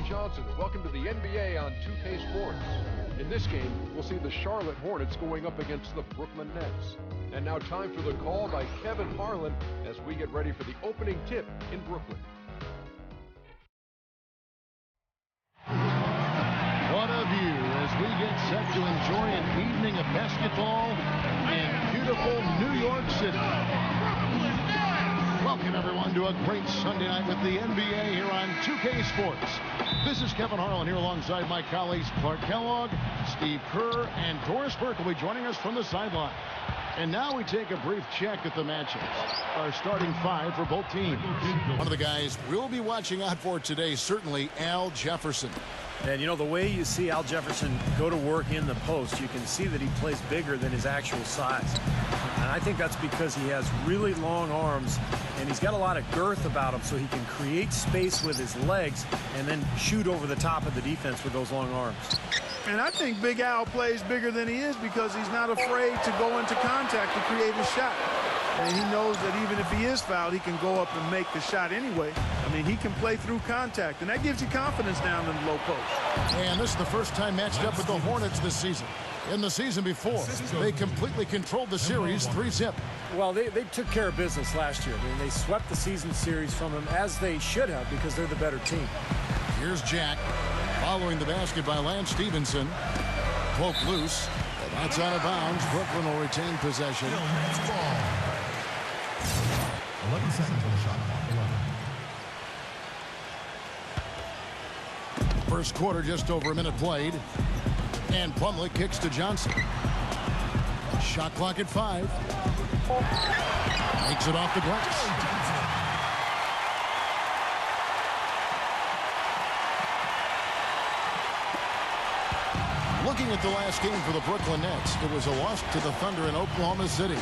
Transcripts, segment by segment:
Johnson. Welcome to the NBA on 2K Sports. In this game, we'll see the Charlotte Hornets going up against the Brooklyn Nets. And now time for the call by Kevin Harlan as we get ready for the opening tip in Brooklyn. What a view as we get set to enjoy an evening of basketball in beautiful New York City. Welcome, everyone, to a great Sunday night with the NBA here on 2K Sports. This is Kevin Harlan here alongside my colleagues Clark Kellogg, Steve Kerr, and Doris Burke will be joining us from the sideline. And now we take a brief check at the matchups. Our starting five for both teams. One of the guys we'll be watching out for today, certainly Al Jefferson. And, you know, the way you see Al Jefferson go to work in the post, you can see that he plays bigger than his actual size. And I think that's because he has really long arms, and he's got a lot of girth about him, so he can create space with his legs and then shoot over the top of the defense with those long arms. And I think Big Al plays bigger than he is because he's not afraid to go into contact to create a shot. And he knows that even if he is fouled, he can go up and make the shot anyway. I mean, he can play through contact, and that gives you confidence down in the low post. And this is the first time matched up with the Hornets this season. In the season before, they completely controlled the series 3-0. Well, they took care of business last year. I mean, they swept the season series from them, as they should have, because they're the better team. Here's Jack, following the basket by Lance Stevenson. Poke loose. That's out of bounds. Brooklyn will retain possession. 11 seconds on the shot. 11. First quarter, just over a minute played. And Plumlee kicks to Johnson. Shot clock at 5. Makes it off the glass. Looking at the last game for the Brooklyn Nets, it was a loss to the Thunder in Oklahoma City.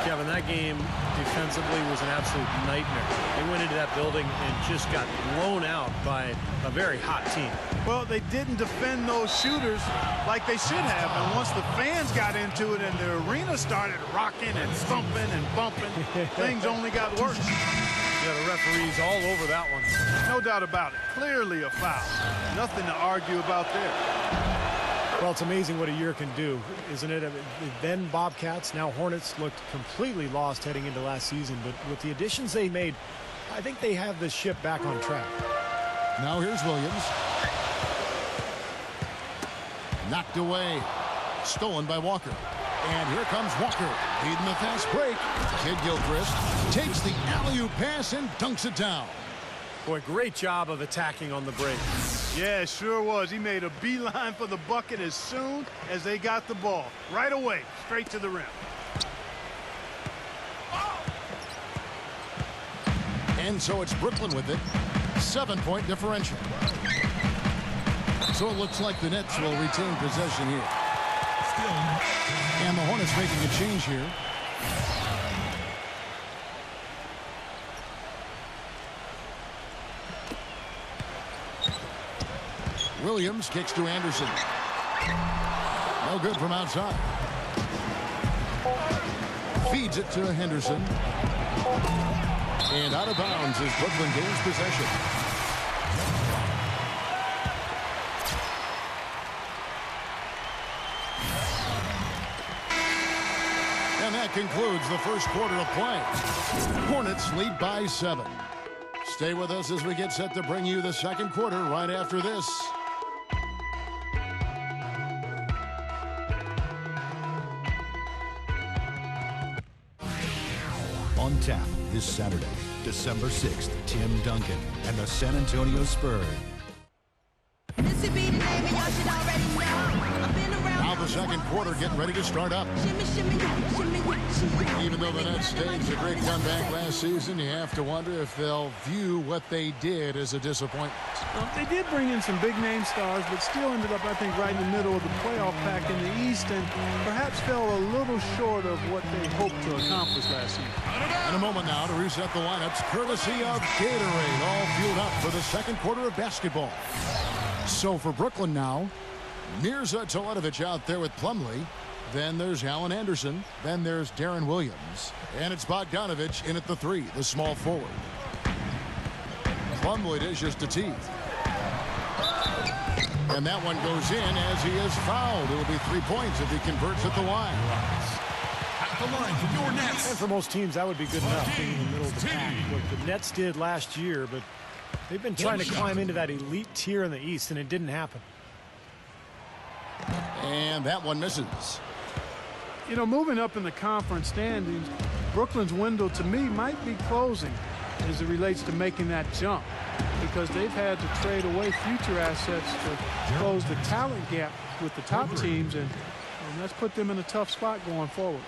Kevin, that game defensively was an absolute nightmare. They went into that building and just got blown out by a very hot team. Well, they didn't defend those shooters like they should have. And once the fans got into it and the arena started rocking and thumping and bumping, things only got worse. Yeah, the referees all over that one. No doubt about it. Clearly a foul. Nothing to argue about there. Well, it's amazing what a year can do, isn't it? I mean, then Bobcats, now Hornets looked completely lost heading into last season. But with the additions they made, I think they have this ship back on track. Now here's Williams. Knocked away. Stolen by Walker. And here comes Walker, leading the fast break. Kid Gilchrist takes the alley-oop pass and dunks it down. Boy, great job of attacking on the break. Yeah, sure was. He made a beeline for the bucket as soon as they got the ball. Right away, straight to the rim. And so it's Brooklyn with it. 7-point differential. So it looks like the Nets will retain possession here. And the Hornets making a change here. Williams kicks to Anderson. No good from outside. Feeds it to Henderson. And out of bounds as Brooklyn gains possession. And that concludes the first quarter of play. Hornets lead by 7. Stay with us as we get set to bring you the second quarter right after this. On tap this Saturday, December 6th, Tim Duncan and the San Antonio Spurs. Now the second quarter getting ready to start up. Even though the Nets staged a great comeback last season, you have to wonder if they'll view what they did as a disappointment. Well, they did bring in some big-name stars, but still ended up, I think, right in the middle of the playoff pack in the East and perhaps fell a little short of what they hoped to accomplish last season. In a moment now to reset the lineups, courtesy of Gatorade, all fueled up for the second quarter of basketball. So for Brooklyn now, Mirza Teletovic out there with Plumlee. Then there's Alan Anderson. Then there's Darren Williams. And it's Bogdanovich in at the 3, the small forward. Plumlee dishes to Teague. And that one goes in as he is fouled. It'll be 3 points if he converts at the line. At the line for your Nets. And for most teams, that would be good enough, being in the middle of the pack. What the Nets did last year, but they've been trying to climb into that elite tier in the East, and it didn't happen. And that one misses. You know, moving up in the conference standings, Brooklyn's window to me might be closing as it relates to making that jump, because they've had to trade away future assets to close the talent gap with the top teams, and that's put them in a tough spot going forward.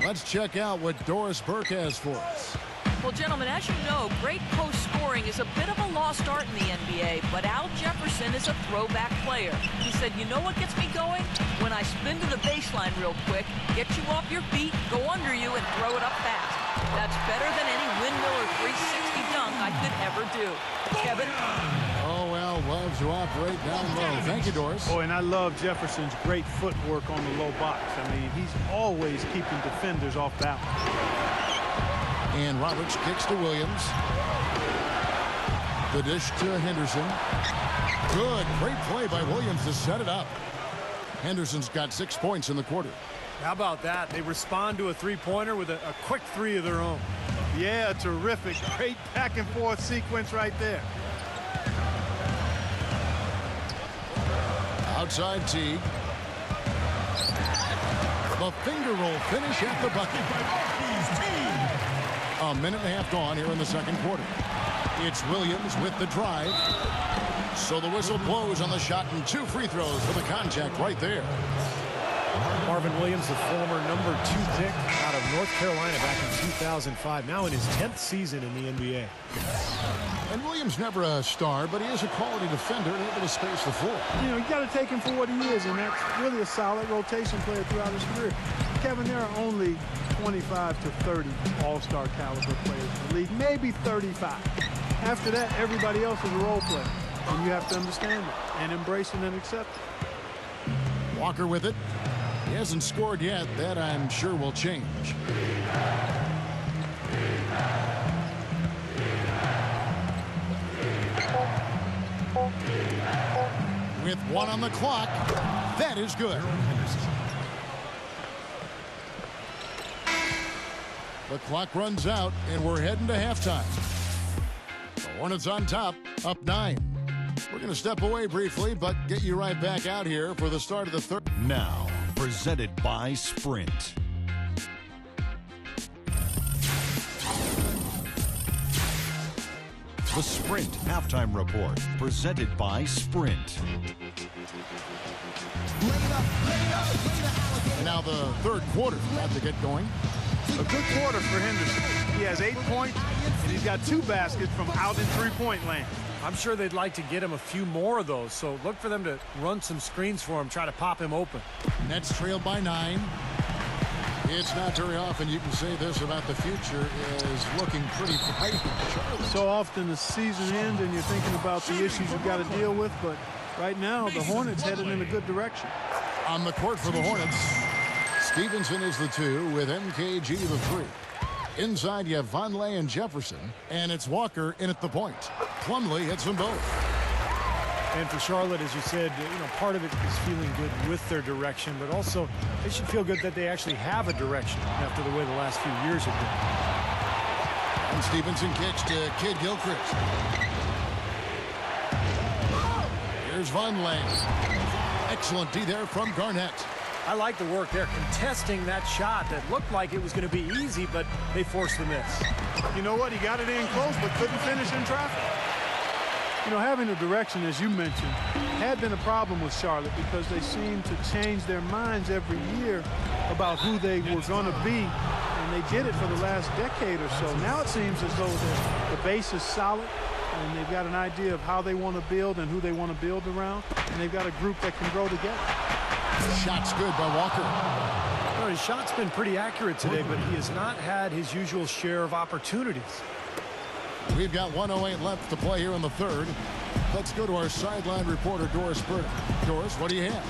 Let's check out what Doris Burke has for us. Well, gentlemen, as you know, great post scoring is a bit of a lost art in the NBA, but Al Jefferson is a throwback player. He said, you know what gets me going? When I spin to the baseline real quick, get you off your feet, go under you, and throw it up fast. That's better than any windmill or 360 dunk I could ever do. Kevin? Oh, well, loves to operate down low. Thank you, Doris. Oh, and I love Jefferson's great footwork on the low box. I mean, he's always keeping defenders off balance. And Roberts kicks to Williams. The dish to Henderson. Good, great play by Williams to set it up. Henderson's got 6 points in the quarter. How about that? They respond to a three-pointer with a quick three of their own. Yeah, terrific. Great back-and-forth sequence right there. Outside Teague. The finger roll finish at the bucket. A minute and a half gone here in the second quarter. It's Williams with the drive. So the whistle blows on the shot and 2 free throws for the contact right there. Marvin Williams, the former #2 pick out of North Carolina back in 2005, now in his 10th season in the NBA. And Williams never a star, but he is a quality defender and able to space the floor. You know, you got to take him for what he is, and that's really a solid rotation player throughout his career. Kevin, there are only 25 to 30 all-star caliber players in the league, maybe 35. After that, everybody else is a role player, and you have to understand that and embrace it and accept it. Walker with it. He hasn't scored yet. That, I'm sure, will change. With 1 on the clock, that is good. The clock runs out, and we're heading to halftime. The Hornets on top, up 9. We're going to step away briefly, but get you right back out here for the start of the third. Now, presented by Sprint. The Sprint Halftime Report, presented by Sprint. And now the third quarter about to get going. A good quarter for Henderson. He has 8 points, and he's got 2 baskets from out in three-point land. I'm sure they'd like to get him a few more of those, so look for them to run some screens for him, try to pop him open. Nets trailed by 9. It's not very often you can say this about the future is looking pretty bright. So often the season ends and you're thinking about the issues you've got to deal with, but right now the Hornets headed in a good direction. On the court for the Hornets, Stevenson is the 2 with MKG the 3. Inside you have Vonleh and Jefferson, and it's Walker in at the point. Plumlee hits them both. And for Charlotte, as you said, you know, part of it is feeling good with their direction, but also they should feel good that they actually have a direction after the way the last few years have been. And Stevenson kicks to Kid Gilchrist. Here's Vonleh. Excellent D there from Garnett. I like the work there, contesting that shot that looked like it was going to be easy, but they forced the miss. You know what? He got it in close, but couldn't finish in traffic. You know, having a direction, as you mentioned, had been a problem with Charlotte because they seemed to change their minds every year about who they were going to be, and they did it for the last decade or so. Now it seems as though the base is solid, and they've got an idea of how they want to build and who they want to build around, and they've got a group that can grow together. Shot's good by Walker. Well, his shot's been pretty accurate today, but he has not had his usual share of opportunities. We've got 1:08 left to play here in the third. Let's go to our sideline reporter, Doris Burke. Doris, what do you have?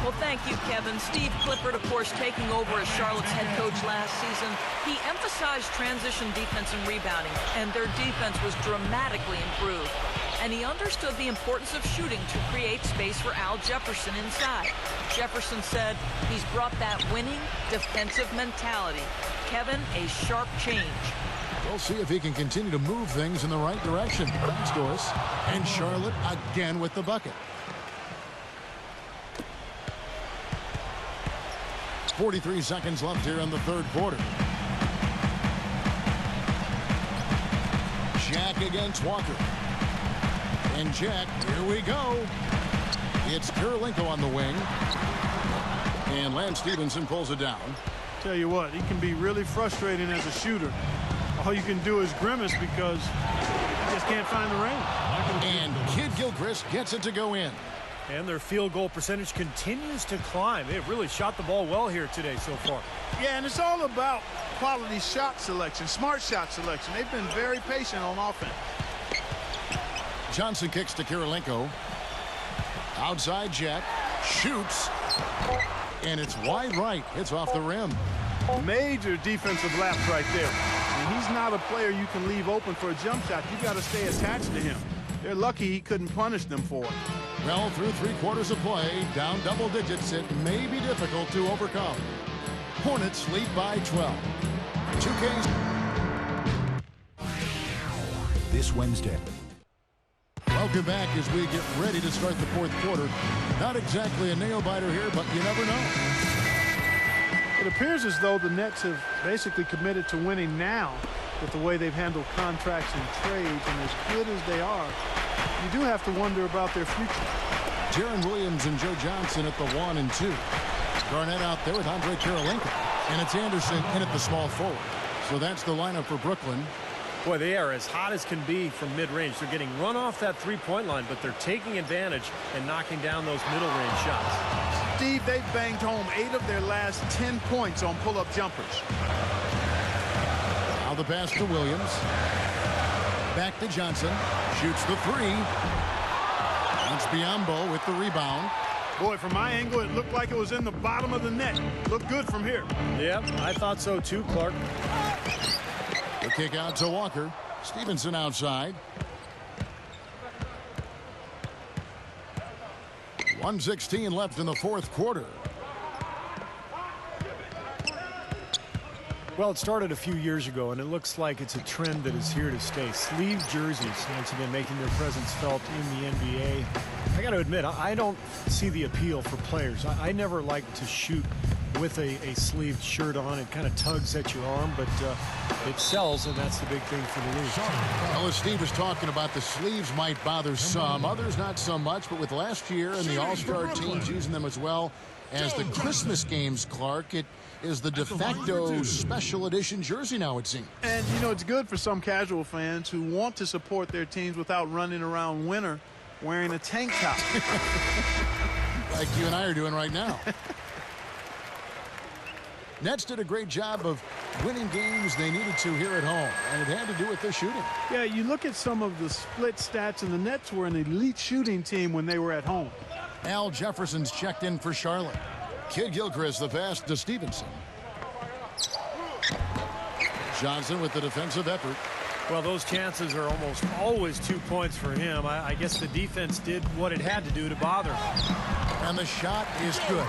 Well, thank you, Kevin. Steve Clifford, of course, taking over as Charlotte's head coach last season. He emphasized transition defense and rebounding, and their defense was dramatically improved. and he understood the importance of shooting to create space for Al Jefferson inside. Jefferson said he's brought that winning defensive mentality. Kevin, a sharp change. We'll see if he can continue to move things in the right direction. Thanks, Doris. And Charlotte again with the bucket. 43 seconds left here in the third quarter. Jack against Walker. And Jack, here we go. It's Kirilenko on the wing. And Lance Stevenson pulls it down. Tell you what, he can be really frustrating as a shooter. All you can do is grimace because you just can't find the range. And Kid Gilchrist gets it to go in. And their field goal percentage continues to climb. They've really shot the ball well here today so far. Yeah, and it's all about quality shot selection, smart shot selection. They've been very patient on offense. Johnson kicks to Kirilenko. Outside Jack. Shoots. And it's wide right. It's off the rim. Major defensive lapse right there. And he's not a player you can leave open for a jump shot. You got to stay attached to him. They're lucky he couldn't punish them for it. Well, through 3 quarters of play, down double digits, it may be difficult to overcome. Hornets lead by 12. 2Ks. This Wednesday. Welcome back as we get ready to start the fourth quarter. Not exactly a nail-biter here, but you never know. It appears as though the Nets have basically committed to winning now with the way they've handled contracts and trades, and as good as they are, you do have to wonder about their future. Jaron Williams and Joe Johnson at the 1 and 2. Garnett out there with Andre Kirilenko. And it's Anderson in at the small forward. So that's the lineup for Brooklyn. Boy, they are as hot as can be from mid-range. They're getting run off that three-point line, but they're taking advantage and knocking down those middle-range shots. Steve, they've banged home 8 of their last 10 points on pull-up jumpers. Now the pass to Williams. Back to Johnson. Shoots the 3. It's Biyombo with the rebound. Boy, from my angle, it looked like it was in the bottom of the net. Looked good from here. Yep, I thought so too, Clark. The kick out to Walker. Stevenson outside. 1:16 left in the fourth quarter. Well, it started a few years ago, and it looks like it's a trend that is here to stay. Sleeve jerseys, once again, making their presence felt in the NBA. I got to admit, I don't see the appeal for players. I never like to shoot with a sleeved shirt on. It kind of tugs at your arm, but it sells, and that's the big thing for the league. Well, as Steve was talking about, the sleeves might bother some, others not so much, but with last year and the All-Star teams using them as well as the Christmas games, Clark, it is the de facto special edition jersey now, it seems. And, you know, it's good for some casual fans who want to support their teams without running around winter wearing a tank top. Like you and I are doing right now. Nets did a great job of winning games they needed to here at home, and it had to do with their shooting. Yeah, you look at some of the split stats, and the Nets were an elite shooting team when they were at home. Al Jefferson's checked in for Charlotte. Kid Gilchrist the pass to Stevenson. Johnson with the defensive effort. Well, those chances are almost always 2 points for him. I guess the defense did what it had to do to bother him. And the shot is good.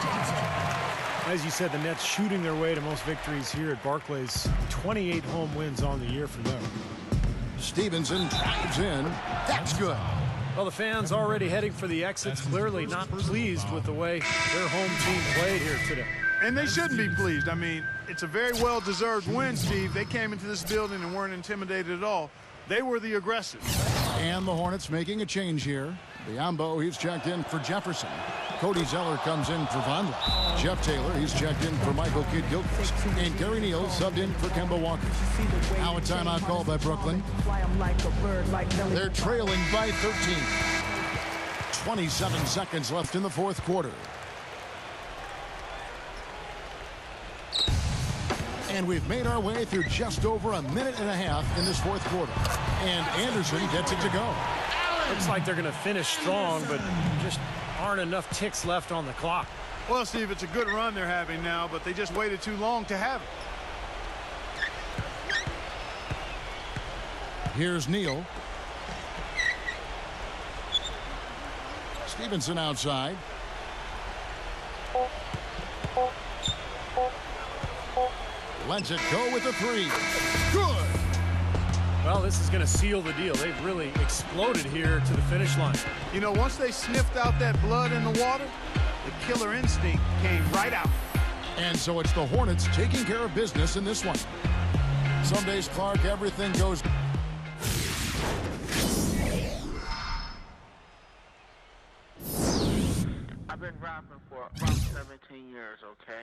As you said, the Nets shooting their way to most victories here at Barclays. 28 home wins on the year for them. Stevenson drives in. That's good. Well, the fans already heading for the exits, clearly not pleased with the way their home team played here today. And they shouldn't be pleased. I mean, it's a very well-deserved win, Steve. They came into this building and weren't intimidated at all. They were the aggressors. And the Hornets making a change here. Biyombo, he's checked in for Jefferson. Cody Zeller comes in for Vonleh. Jeff Taylor, he's checked in for Michael Kidd-Gilchrist. And Gary Neal subbed in for Kemba Walker. Now a timeout call by Brooklyn. They're trailing by 13. 27 seconds left in the fourth quarter. And we've made our way through just over a minute and a half in this fourth quarter. And Anderson gets it to go. Looks like they're going to finish strong, but just aren't enough ticks left on the clock. Well, Steve, it's a good run they're having now, but they just waited too long to have it. Here's Neal. Stevenson outside. Lets it go with the three. Good. Well, this is going to seal the deal. They've really exploded here to the finish line. You know, once they sniffed out that blood in the water, the killer instinct came right out. And so it's the Hornets taking care of business in this one. Some days, Clark, everything goes. I've been rapping for about 17 years, okay?